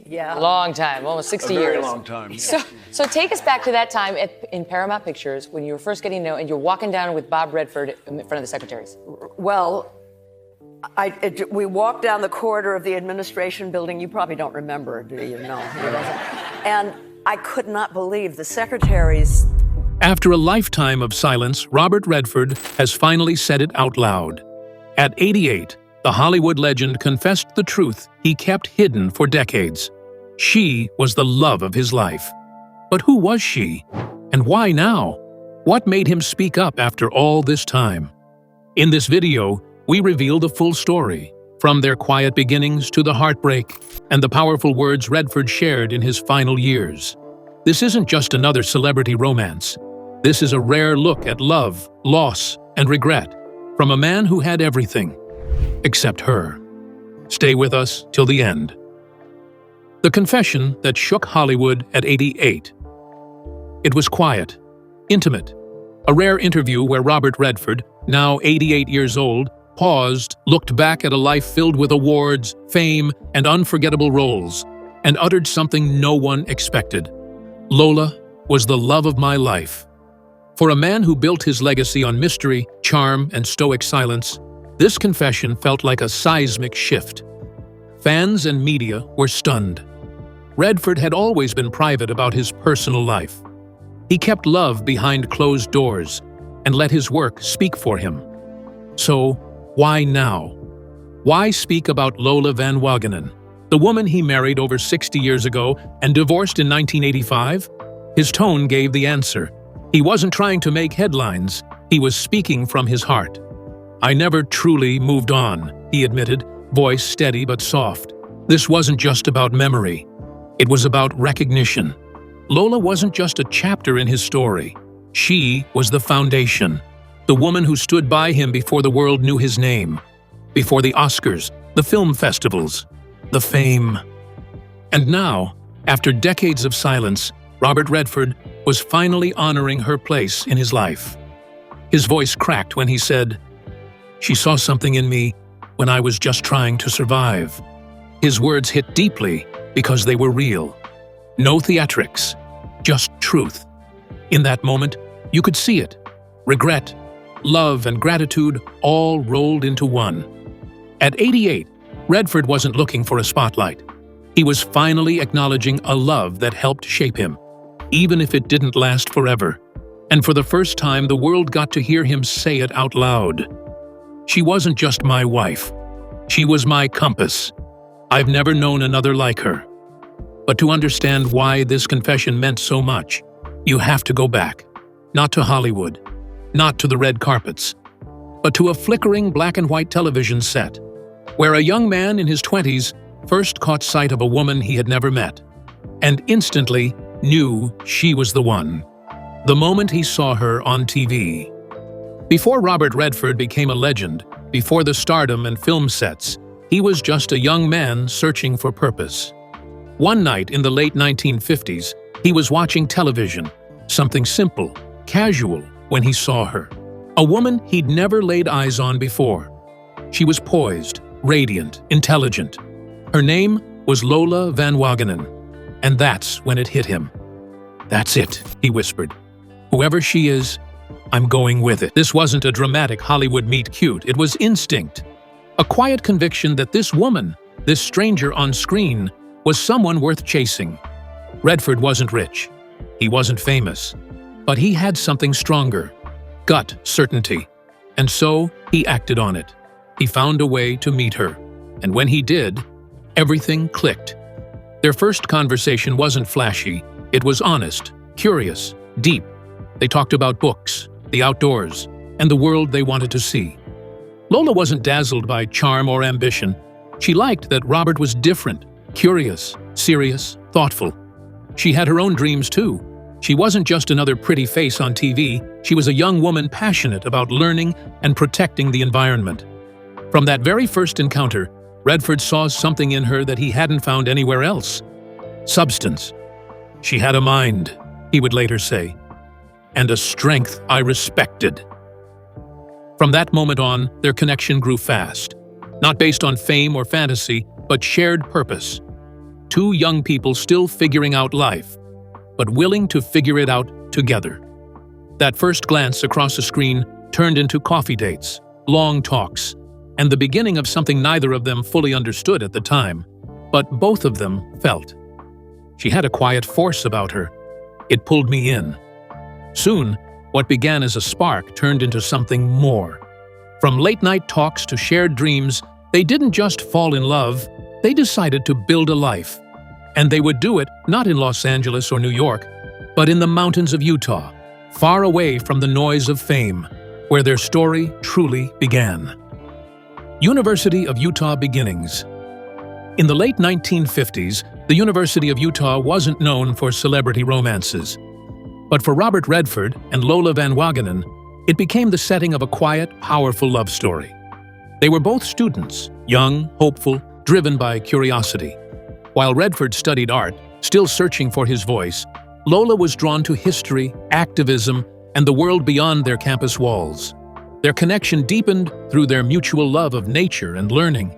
Yeah. Long time, almost 60 years. A very long time. Yeah. So take us back to that time in Paramount Pictures when you were first getting to know, and you're walking down with Bob Redford in front of the secretaries. Well, we walked down the corridor of the administration building. You probably don't remember, do you? No. And I could not believe the secretaries. After a lifetime of silence, Robert Redford has finally said it out loud. At 88, the Hollywood legend confessed the truth he kept hidden for decades. She was the love of his life. But who was she? And why now? What made him speak up after all this time? In this video, we reveal the full story, from their quiet beginnings to the heartbreak and the powerful words Redford shared in his final years. This isn't just another celebrity romance. This is a rare look at love, loss, and regret from a man who had everything, except her. Stay with us till the end. The confession that shook Hollywood at 88. It was quiet, intimate, a rare interview where Robert Redford, now 88 years old, paused, looked back at a life filled with awards, fame, and unforgettable roles, and uttered something no one expected. Lola was the love of my life. For a man who built his legacy on mystery, charm, and stoic silence, this confession felt like a seismic shift. Fans and media were stunned. Redford had always been private about his personal life. He kept love behind closed doors and let his work speak for him. So, why now? Why speak about Lola Van Wagenen, the woman he married over 60 years ago and divorced in 1985? His tone gave the answer. He wasn't trying to make headlines. He was speaking from his heart. "I never truly moved on," he admitted, voice steady but soft. This wasn't just about memory. It was about recognition. Lola wasn't just a chapter in his story. She was the foundation. The woman who stood by him before the world knew his name. Before the Oscars, the film festivals, the fame. And now, after decades of silence, Robert Redford was finally honoring her place in his life. His voice cracked when he said, "She saw something in me when I was just trying to survive." His words hit deeply because they were real. No theatrics, just truth. In that moment, you could see it. Regret, love, and gratitude all rolled into one. At 88, Redford wasn't looking for a spotlight. He was finally acknowledging a love that helped shape him, even if it didn't last forever. And for the first time, the world got to hear him say it out loud. "She wasn't just my wife. She was my compass. I've never known another like her." But to understand why this confession meant so much, you have to go back. Not to Hollywood, not to the red carpets, but to a flickering black and white television set, where a young man in his 20s first caught sight of a woman he had never met, and instantly knew she was the one. The moment he saw her on TV. Before Robert Redford became a legend, before the stardom and film sets, he was just a young man searching for purpose. One night in the late 1950s, he was watching television, something simple, casual, when he saw her. A woman he'd never laid eyes on before. She was poised, radiant, intelligent. Her name was Lola Van Wagenen, and that's when it hit him. "That's it," he whispered. "Whoever she is, I'm going with it." This wasn't a dramatic Hollywood meet cute, it was instinct. A quiet conviction that this woman, this stranger on screen, was someone worth chasing. Redford wasn't rich. He wasn't famous. But he had something stronger. Gut certainty. And so, he acted on it. He found a way to meet her. And when he did, everything clicked. Their first conversation wasn't flashy. It was honest, curious, deep. They talked about books, the outdoors, and the world they wanted to see. Lola wasn't dazzled by charm or ambition. She liked that Robert was different, curious, serious, thoughtful. She had her own dreams too. She wasn't just another pretty face on TV, she was a young woman passionate about learning and protecting the environment. From that very first encounter, Redford saw something in her that he hadn't found anywhere else. Substance. "She had a mind," he would later say, "and a strength I respected." From that moment on, their connection grew fast. Not based on fame or fantasy, but shared purpose. two young people still figuring out life, but willing to figure it out together. That first glance across the screen turned into coffee dates, long talks, and the beginning of something neither of them fully understood at the time, but both of them felt. She had a quiet force about her. It pulled me in. Soon, what began as a spark turned into something more. From late-night talks to shared dreams, they didn't just fall in love, they decided to build a life. And they would do it not in Los Angeles or New York, but in the mountains of Utah, far away from the noise of fame, where their story truly began. University of Utah beginnings. In the late 1950s, the University of Utah wasn't known for celebrity romances. But for Robert Redford and Lola Van Wagenen, it became the setting of a quiet, powerful love story. They were both students, young, hopeful, driven by curiosity. While Redford studied art, still searching for his voice, Lola was drawn to history, activism, and the world beyond their campus walls. Their connection deepened through their mutual love of nature and learning.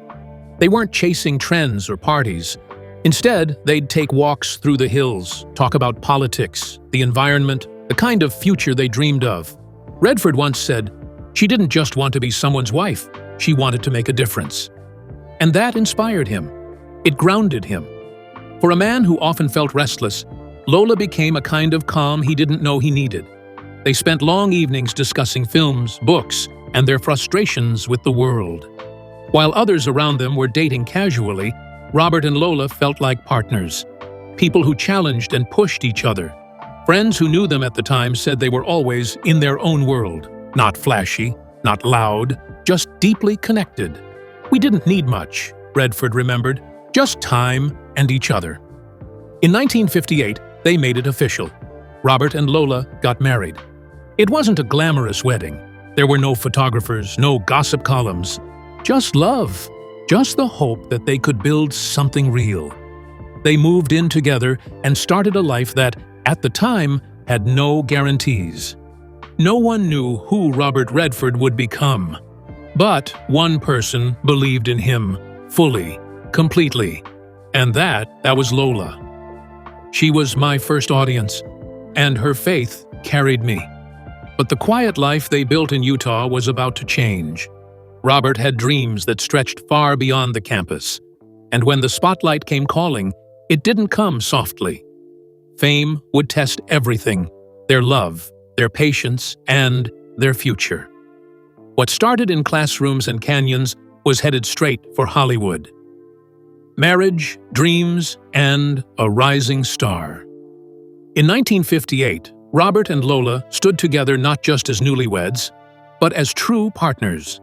They weren't chasing trends or parties. Instead, they'd take walks through the hills, talk about politics, the environment, the kind of future they dreamed of. Redford once said, "She didn't just want to be someone's wife, she wanted to make a difference." And that inspired him. It grounded him. For a man who often felt restless, Lola became a kind of calm he didn't know he needed. They spent long evenings discussing films, books, and their frustrations with the world. While others around them were dating casually, Robert and Lola felt like partners, people who challenged and pushed each other. Friends who knew them at the time said they were always in their own world, not flashy, not loud, just deeply connected. "We didn't need much," Redford remembered, "just time and each other." In 1958, they made it official. Robert and Lola got married. It wasn't a glamorous wedding. There were no photographers, no gossip columns. Just love. Just the hope that they could build something real. They moved in together and started a life that, at the time, had no guarantees. No one knew who Robert Redford would become. But one person believed in him, fully, completely. And that was Lola. She was my first audience, and her faith carried me. But the quiet life they built in Utah was about to change. Robert had dreams that stretched far beyond the campus, and when the spotlight came calling, it didn't come softly. Fame would test everything: their love, their patience, and their future. What started in classrooms and canyons was headed straight for Hollywood. Marriage, dreams, and a rising star. In 1958, Robert and Lola stood together not just as newlyweds, but as true partners.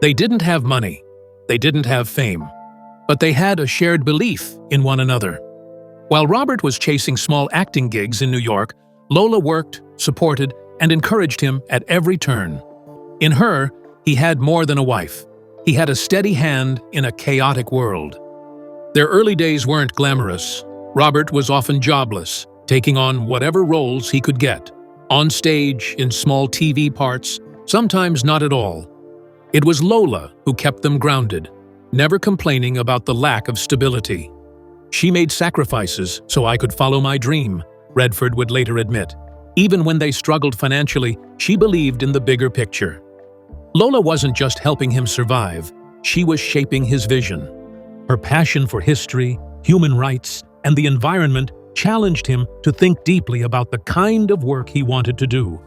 They didn't have money, they didn't have fame, but they had a shared belief in one another. While Robert was chasing small acting gigs in New York, Lola worked, supported, and encouraged him at every turn. In her, he had more than a wife. He had a steady hand in a chaotic world. Their early days weren't glamorous. Robert was often jobless, taking on whatever roles he could get, on stage, in small TV parts, sometimes not at all. It was Lola who kept them grounded, never complaining about the lack of stability. "She made sacrifices so I could follow my dream," Redford would later admit. Even when they struggled financially, she believed in the bigger picture. Lola wasn't just helping him survive, she was shaping his vision. Her passion for history, human rights, and the environment challenged him to think deeply about the kind of work he wanted to do.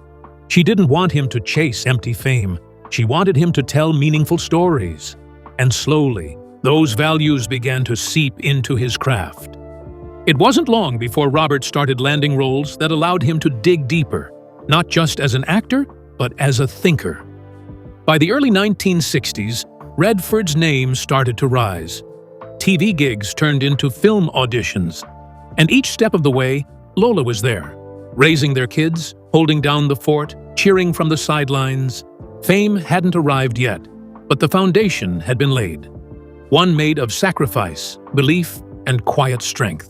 She didn't want him to chase empty fame. She wanted him to tell meaningful stories. And slowly, those values began to seep into his craft. It wasn't long before Robert started landing roles that allowed him to dig deeper, not just as an actor, but as a thinker. By the early 1960s, Redford's name started to rise. TV gigs turned into film auditions. And each step of the way, Lola was there, raising their kids, holding down the fort, cheering from the sidelines. Fame hadn't arrived yet, but the foundation had been laid. One made of sacrifice, belief, and quiet strength.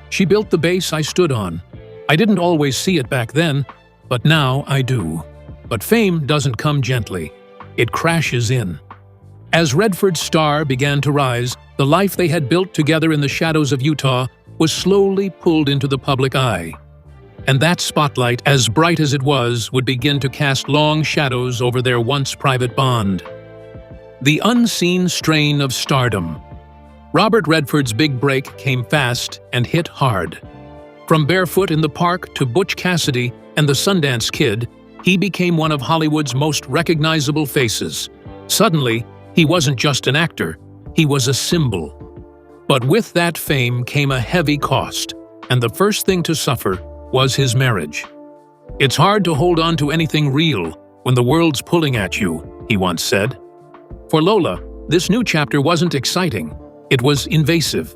She built the base I stood on. I didn't always see it back then, but now I do. But fame doesn't come gently. It crashes in. As Redford's star began to rise, the life they had built together in the shadows of Utah was slowly pulled into the public eye. And that spotlight, as bright as it was, would begin to cast long shadows over their once private bond. The unseen strain of stardom. Robert Redford's big break came fast and hit hard. From Barefoot in the Park to Butch Cassidy and the Sundance Kid, he became one of Hollywood's most recognizable faces. Suddenly, he wasn't just an actor, he was a symbol. But with that fame came a heavy cost, and the first thing to suffer was his marriage. "It's hard to hold on to anything real when the world's pulling at you," he once said. For Lola, this new chapter wasn't exciting, it was invasive.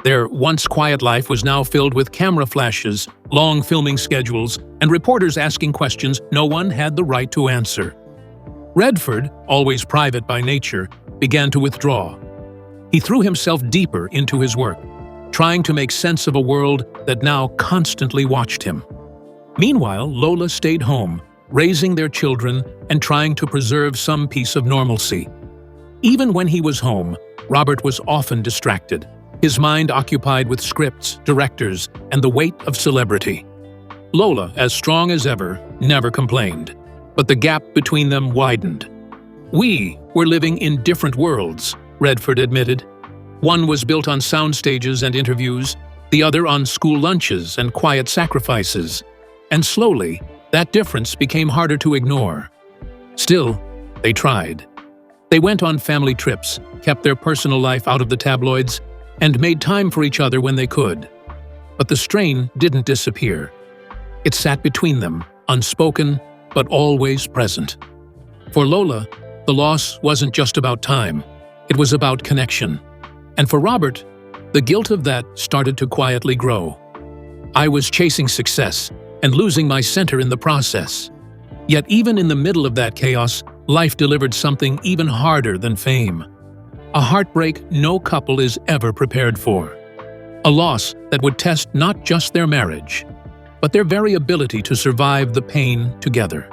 Their once quiet life was now filled with camera flashes, long filming schedules, and reporters asking questions no one had the right to answer. Redford, always private by nature, began to withdraw. He threw himself deeper into his work, trying to make sense of a world that now constantly watched him. Meanwhile, Lola stayed home, raising their children and trying to preserve some piece of normalcy. Even when he was home, Robert was often distracted, his mind occupied with scripts, directors, and the weight of celebrity. Lola, as strong as ever, never complained, but the gap between them widened. "We were living in different worlds," Redford admitted. One was built on sound stages and interviews, the other on school lunches and quiet sacrifices. And slowly, that difference became harder to ignore. Still, they tried. They went on family trips, kept their personal life out of the tabloids, and made time for each other when they could. But the strain didn't disappear. It sat between them, unspoken, but always present. For Lola, the loss wasn't just about time, it was about connection. And for Robert, the guilt of that started to quietly grow. "I was chasing success and losing my center in the process." Yet even in the middle of that chaos, life delivered something even harder than fame. A heartbreak no couple is ever prepared for. A loss that would test not just their marriage, but their very ability to survive the pain together.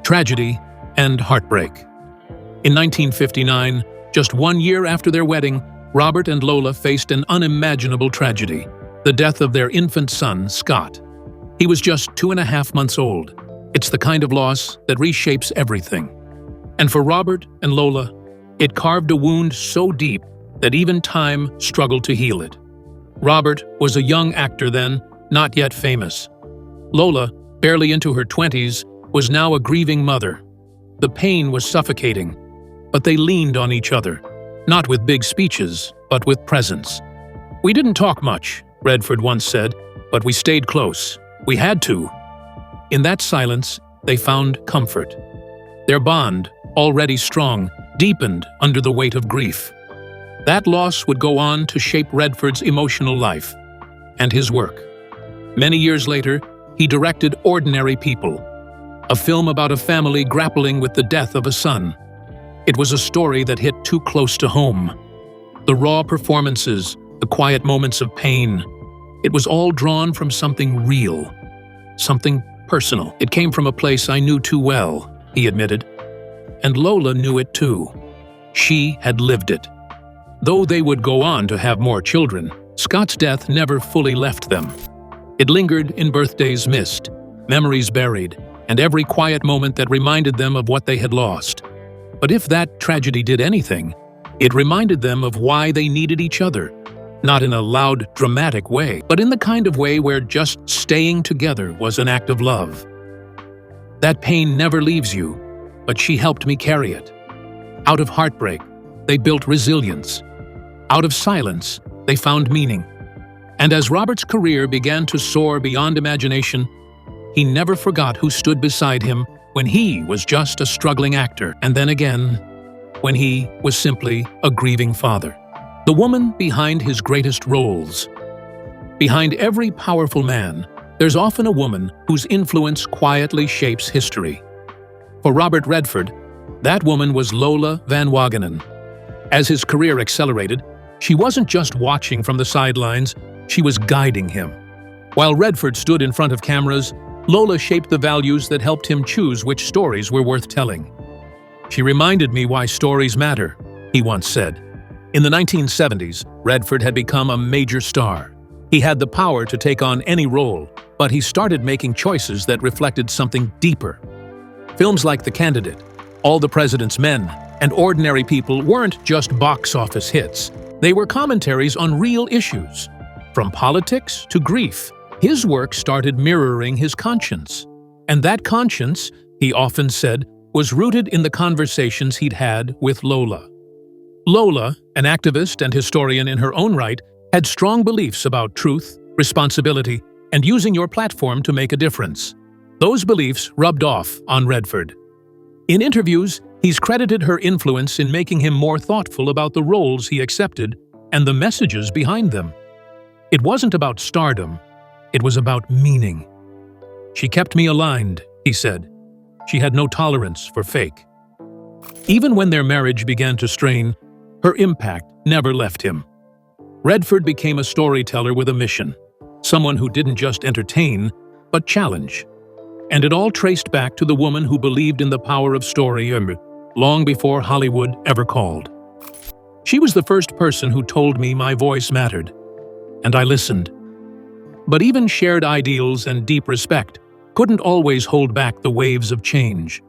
Tragedy and heartbreak. In 1959, just 1 year after their wedding, Robert and Lola faced an unimaginable tragedy: the death of their infant son, Scott. He was just 2.5 months old. It's the kind of loss that reshapes everything. And for Robert and Lola, it carved a wound so deep that even time struggled to heal it. Robert was a young actor then, not yet famous. Lola, barely into her 20s, was now a grieving mother. The pain was suffocating, but they leaned on each other, not with big speeches, but with presence. "We didn't talk much," Redford once said, "but we stayed close. We had to." In that silence, they found comfort. Their bond, already strong, deepened under the weight of grief. That loss would go on to shape Redford's emotional life and his work. Many years later, he directed Ordinary People, a film about a family grappling with the death of a son. It was a story that hit too close to home. The raw performances, the quiet moments of pain, it was all drawn from something real, something personal. "It came from a place I knew too well," he admitted. And Lola knew it too. She had lived it. Though they would go on to have more children, Scott's death never fully left them. It lingered in birthdays missed, memories buried, and every quiet moment that reminded them of what they had lost. But if that tragedy did anything, it reminded them of why they needed each other, not in a loud, dramatic way, but in the kind of way where just staying together was an act of love. "That pain never leaves you, but she helped me carry it." Out of heartbreak, they built resilience. Out of silence, they found meaning. And as Robert's career began to soar beyond imagination, he never forgot who stood beside him when he was just a struggling actor, and then again, when he was simply a grieving father. The woman behind his greatest roles. Behind every powerful man, there's often a woman whose influence quietly shapes history. For Robert Redford, that woman was Lola Van Wagenen. As his career accelerated, she wasn't just watching from the sidelines, she was guiding him. While Redford stood in front of cameras, Lola shaped the values that helped him choose which stories were worth telling. She reminded me why stories matter, he once said. In the 1970s, Redford had become a major star. He had the power to take on any role, but he started making choices that reflected something deeper. Films like The Candidate, All the President's Men, and Ordinary People weren't just box office hits. They were commentaries on real issues. From politics to grief, his work started mirroring his conscience. And that conscience, he often said, was rooted in the conversations he'd had with Lola. Lola, an activist and historian in her own right, had strong beliefs about truth, responsibility, and using your platform to make a difference. Those beliefs rubbed off on Redford. In interviews, he's credited her influence in making him more thoughtful about the roles he accepted and the messages behind them. It wasn't about stardom, it was about meaning. She kept me aligned, he said. She had no tolerance for fake. Even when their marriage began to strain, her impact never left him. Redford became a storyteller with a mission, someone who didn't just entertain, but challenge. And it all traced back to the woman who believed in the power of story long before Hollywood ever called. She was the first person who told me my voice mattered, and I listened. But even shared ideals and deep respect couldn't always hold back the waves of change.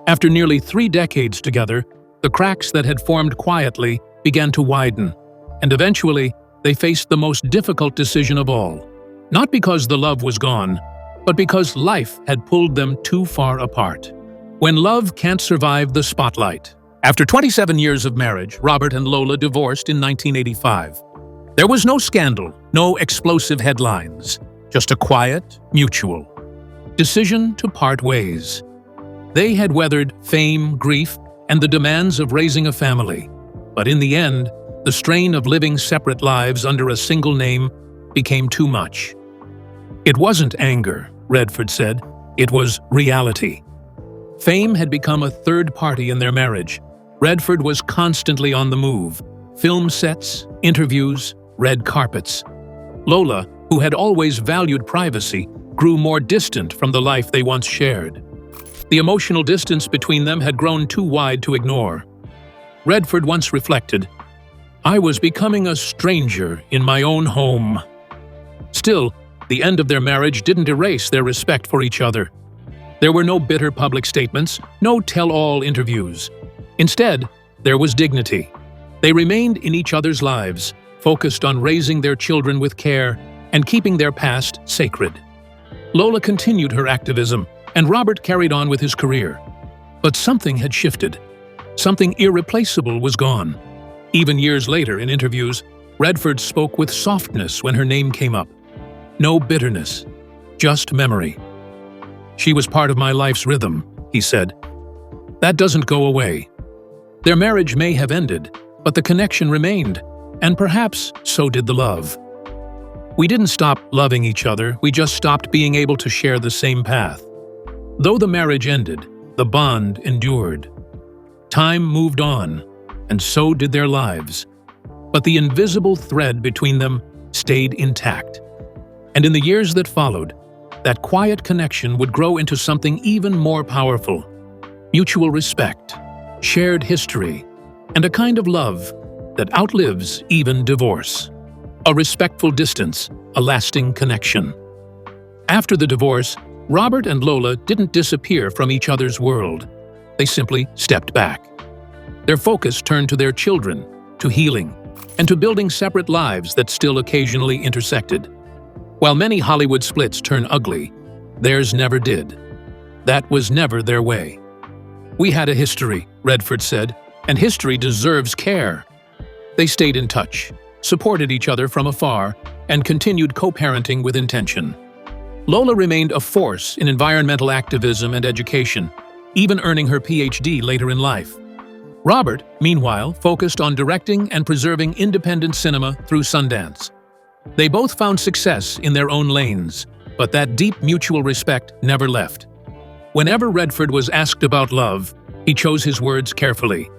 After nearly 3 decades together, the cracks that had formed quietly began to widen, and eventually they faced the most difficult decision of all. Not because the love was gone, but because life had pulled them too far apart. When love can't survive the spotlight. After 27 years of marriage, Robert and Lola divorced in 1985. There was no scandal, no explosive headlines, just a quiet, mutual decision to part ways. They had weathered fame, grief, and the demands of raising a family. But in the end, the strain of living separate lives under a single name became too much. It wasn't anger, Redford said. It was reality. Fame had become a third party in their marriage. Redford was constantly on the move. Film sets, interviews, red carpets. Lola, who had always valued privacy, grew more distant from the life they once shared. The emotional distance between them had grown too wide to ignore. Redford once reflected, "I was becoming a stranger in my own home." Still, the end of their marriage didn't erase their respect for each other. There were no bitter public statements, no tell-all interviews. Instead, there was dignity. They remained in each other's lives, focused on raising their children with care and keeping their past sacred. Lola continued her activism, and Robert carried on with his career. But something had shifted. Something irreplaceable was gone. Even years later, in interviews, Redford spoke with softness when her name came up. No bitterness, just memory. "She was part of my life's rhythm," he said. "That doesn't go away." Their marriage may have ended, but the connection remained, and perhaps so did the love. We didn't stop loving each other, we just stopped being able to share the same path. Though the marriage ended, the bond endured. Time moved on, and so did their lives. But the invisible thread between them stayed intact. And in the years that followed, that quiet connection would grow into something even more powerful. Mutual respect, shared history, and a kind of love that outlives even divorce. A respectful distance, a lasting connection. After the divorce, Robert and Lola didn't disappear from each other's world. They simply stepped back. Their focus turned to their children, to healing, and to building separate lives that still occasionally intersected. While many Hollywood splits turn ugly, theirs never did. That was never their way. "We had a history," Redford said, "and history deserves care." They stayed in touch, supported each other from afar, and continued co-parenting with intention. Lola remained a force in environmental activism and education, even earning her PhD later in life. Robert, meanwhile, focused on directing and preserving independent cinema through Sundance. They both found success in their own lanes, but that deep mutual respect never left. Whenever Redford was asked about love, he chose his words carefully.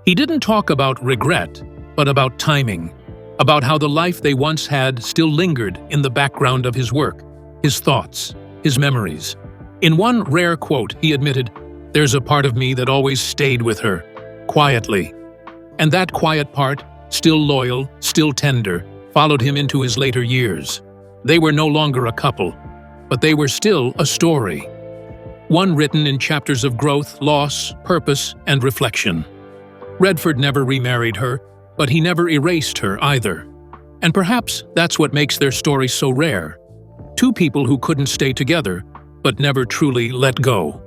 He didn't talk about regret, but about timing, about how the life they once had still lingered in the background of his work, his thoughts, his memories. In one rare quote, he admitted, There's a part of me that always stayed with her, quietly. And that quiet part, still loyal, still tender, followed him into his later years. They were no longer a couple, but they were still a story. One written in chapters of growth, loss, purpose, and reflection. Redford never remarried her, but he never erased her either. And perhaps that's what makes their story so rare. Two people who couldn't stay together, but never truly let go.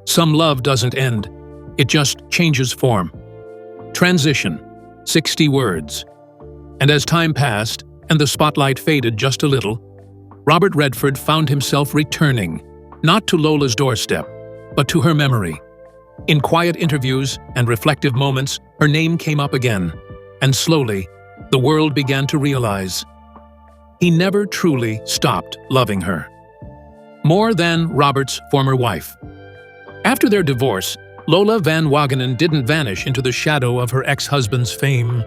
Some love doesn't end, it just changes form. Transition, 60 words. And as time passed, and the spotlight faded just a little, Robert Redford found himself returning, not to Lola's doorstep, but to her memory. In quiet interviews and reflective moments, her name came up again, and slowly, the world began to realize he never truly stopped loving her. More than Robert's former wife. After their divorce, Lola Van Wagenen didn't vanish into the shadow of her ex-husband's fame.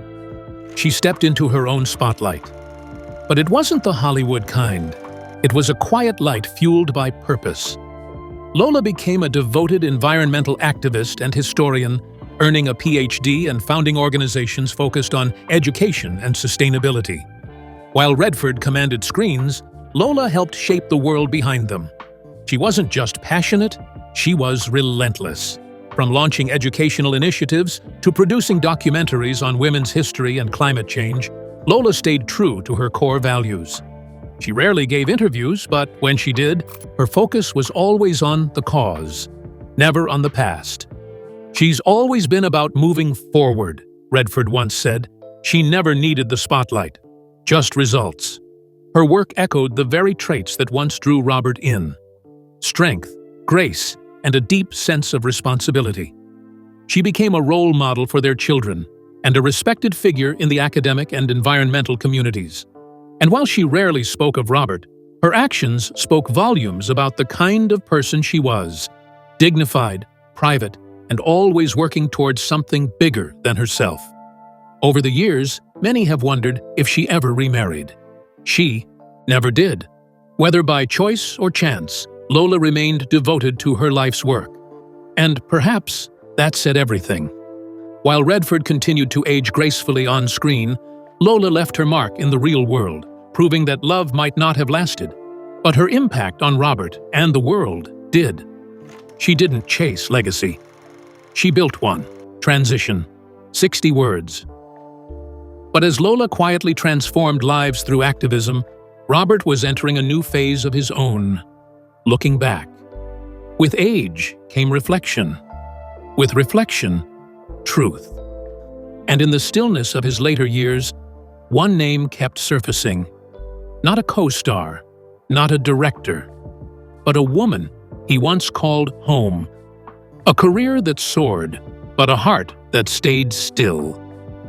She stepped into her own spotlight. But it wasn't the Hollywood kind. It was a quiet light fueled by purpose. Lola became a devoted environmental activist and historian, earning a PhD and founding organizations focused on education and sustainability. While Redford commanded screens, Lola helped shape the world behind them. She wasn't just passionate, she was relentless. From launching educational initiatives to producing documentaries on women's history and climate change, Lola stayed true to her core values. She rarely gave interviews, but when she did, her focus was always on the cause, never on the past. She's always been about moving forward, Redford once said. She never needed the spotlight, just results. Her work echoed the very traits that once drew Robert in: strength, grace, and a deep sense of responsibility. She became a role model for their children and a respected figure in the academic and environmental communities. And while she rarely spoke of Robert, her actions spoke volumes about the kind of person she was: dignified, private, and always working towards something bigger than herself. Over the years, many have wondered if she ever remarried. She never did. Whether by choice or chance, Lola remained devoted to her life's work. And perhaps that said everything. While Redford continued to age gracefully on screen, Lola left her mark in the real world, proving that love might not have lasted. But her impact on Robert and the world did. She didn't chase legacy. She built one. Transition. 60 words. But as Lola quietly transformed lives through activism, Robert was entering a new phase of his own. Looking back. With age came reflection. With reflection, truth. And in the stillness of his later years, one name kept surfacing. Not a co-star, not a director, but a woman he once called home. A career that soared, but a heart that stayed still.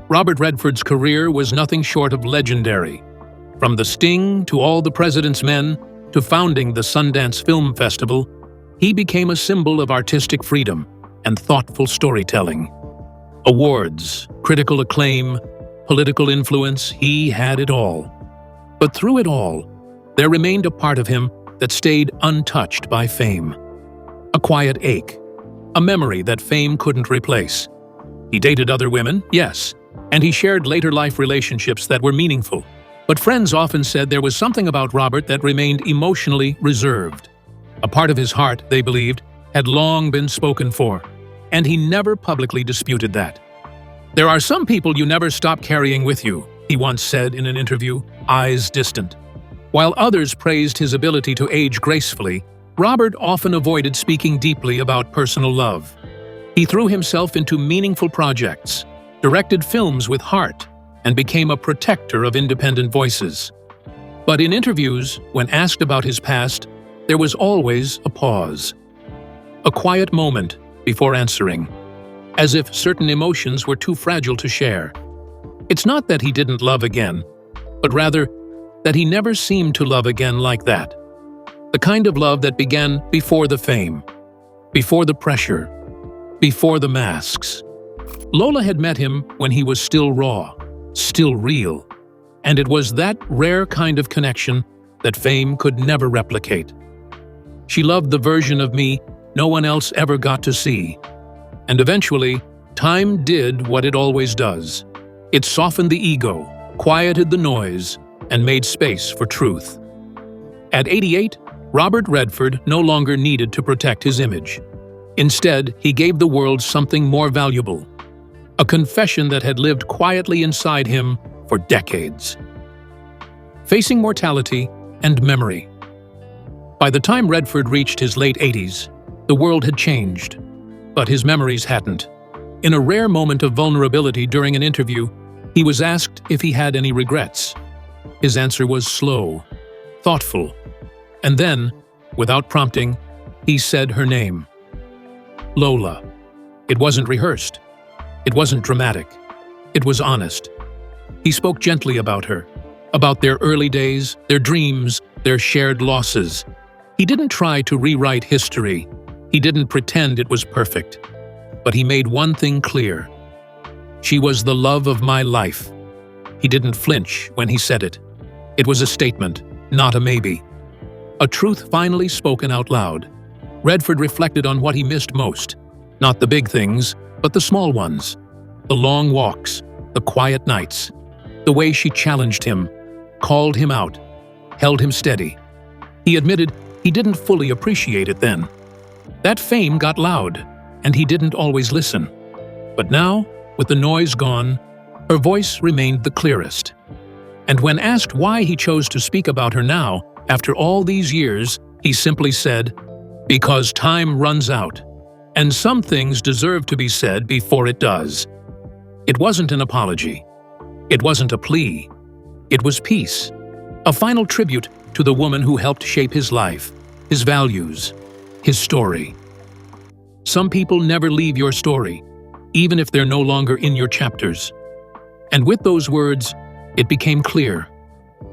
Robert Redford's career was nothing short of legendary. From The Sting to All the President's Men to founding the Sundance Film Festival, he became a symbol of artistic freedom and thoughtful storytelling. Awards, critical acclaim, political influence, he had it all. But through it all, there remained a part of him that stayed untouched by fame. A quiet ache, a memory that fame couldn't replace. He dated other women, yes, and he shared later life relationships that were meaningful. But friends often said there was something about Robert that remained emotionally reserved. A part of his heart, they believed, had long been spoken for, and he never publicly disputed that. "There are some people you never stop carrying with you," he once said in an interview, eyes distant. While others praised his ability to age gracefully, Robert often avoided speaking deeply about personal love. He threw himself into meaningful projects, directed films with heart, and became a protector of independent voices. But in interviews, when asked about his past, there was always a pause. A quiet moment before answering, as if certain emotions were too fragile to share. It's not that he didn't love again, but rather that he never seemed to love again like that. The kind of love that began before the fame, before the pressure, before the masks. Lola had met him when he was still raw, still real, and it was that rare kind of connection that fame could never replicate. She loved the version of me no one else ever got to see. And eventually, time did what it always does. It softened the ego, quieted the noise, and made space for truth. At 88, Robert Redford no longer needed to protect his image. Instead, he gave the world something more valuable, a confession that had lived quietly inside him for decades. Facing mortality and memory. By the time Redford reached his late 80s, the world had changed, but his memories hadn't. In a rare moment of vulnerability during an interview, he was asked if he had any regrets. His answer was slow, thoughtful, and then, without prompting, he said her name. Lola. It wasn't rehearsed. It wasn't dramatic. It was honest. He spoke gently about her, about their early days, their dreams, their shared losses. He didn't try to rewrite history. He didn't pretend it was perfect. But he made one thing clear. She was the love of my life. He didn't flinch when he said it. It was a statement, not a maybe. A truth finally spoken out loud. Redford reflected on what he missed most. Not the big things, but the small ones. The long walks, the quiet nights, the way she challenged him, called him out, held him steady. He admitted he didn't fully appreciate it then. That fame got loud, and he didn't always listen. But now, with the noise gone, her voice remained the clearest. And when asked why he chose to speak about her now, after all these years, he simply said, "Because time runs out, and some things deserve to be said before it does." It wasn't an apology. It wasn't a plea. It was peace, a final tribute to the woman who helped shape his life, his values, his story. Some people never leave your story, even if they're no longer in your chapters. And with those words, it became clear.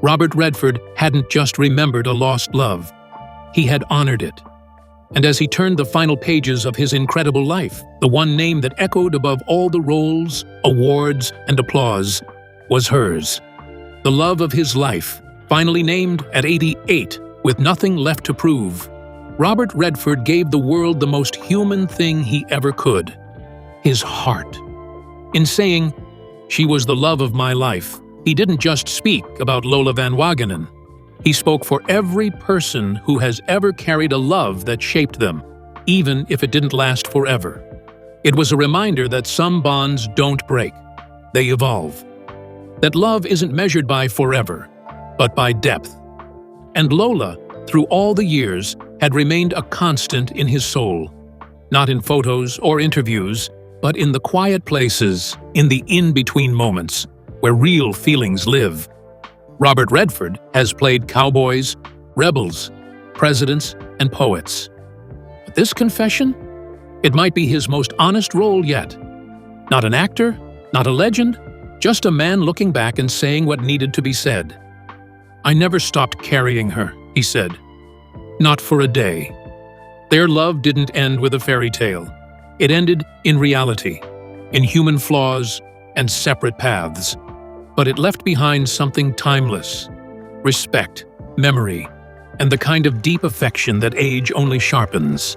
Robert Redford hadn't just remembered a lost love. He had honored it. And as he turned the final pages of his incredible life, the one name that echoed above all the roles, awards, and applause was hers. The love of his life, finally named at 88, with nothing left to prove. Robert Redford gave the world the most human thing he ever could, his heart. In saying, "She was the love of my life," he didn't just speak about Lola Van Wagenen. He spoke for every person who has ever carried a love that shaped them, even if it didn't last forever. It was a reminder that some bonds don't break, they evolve. That love isn't measured by forever, but by depth. And Lola, through all the years, had remained a constant in his soul. Not in photos or interviews, but in the quiet places, in the in-between moments, where real feelings live. Robert Redford has played cowboys, rebels, presidents, and poets. But this confession? It might be his most honest role yet. Not an actor, not a legend, just a man looking back and saying what needed to be said. "I never stopped carrying her," he said. Not for a day. Their love didn't end with a fairy tale. It ended in reality, in human flaws and separate paths. But it left behind something timeless: respect, memory, and the kind of deep affection that age only sharpens.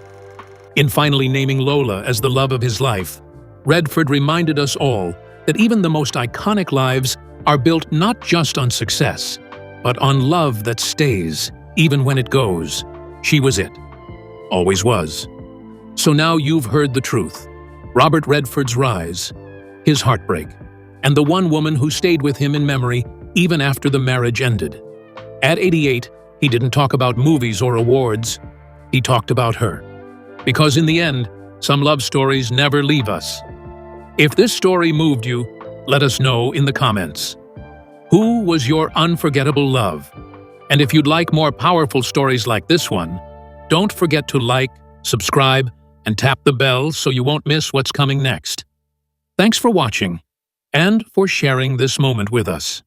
In finally naming Lola as the love of his life, Redford reminded us all that even the most iconic lives are built not just on success, but on love that stays, even when it goes. She was it. Always was. So now you've heard the truth. Robert Redford's rise, his heartbreak, and the one woman who stayed with him in memory even after the marriage ended. At 88, he didn't talk about movies or awards. He talked about her. Because in the end, some love stories never leave us. If this story moved you, let us know in the comments. Who was your unforgettable love? And if you'd like more powerful stories like this one, don't forget to like, subscribe, and tap the bell so you won't miss what's coming next. Thanks for watching and for sharing this moment with us.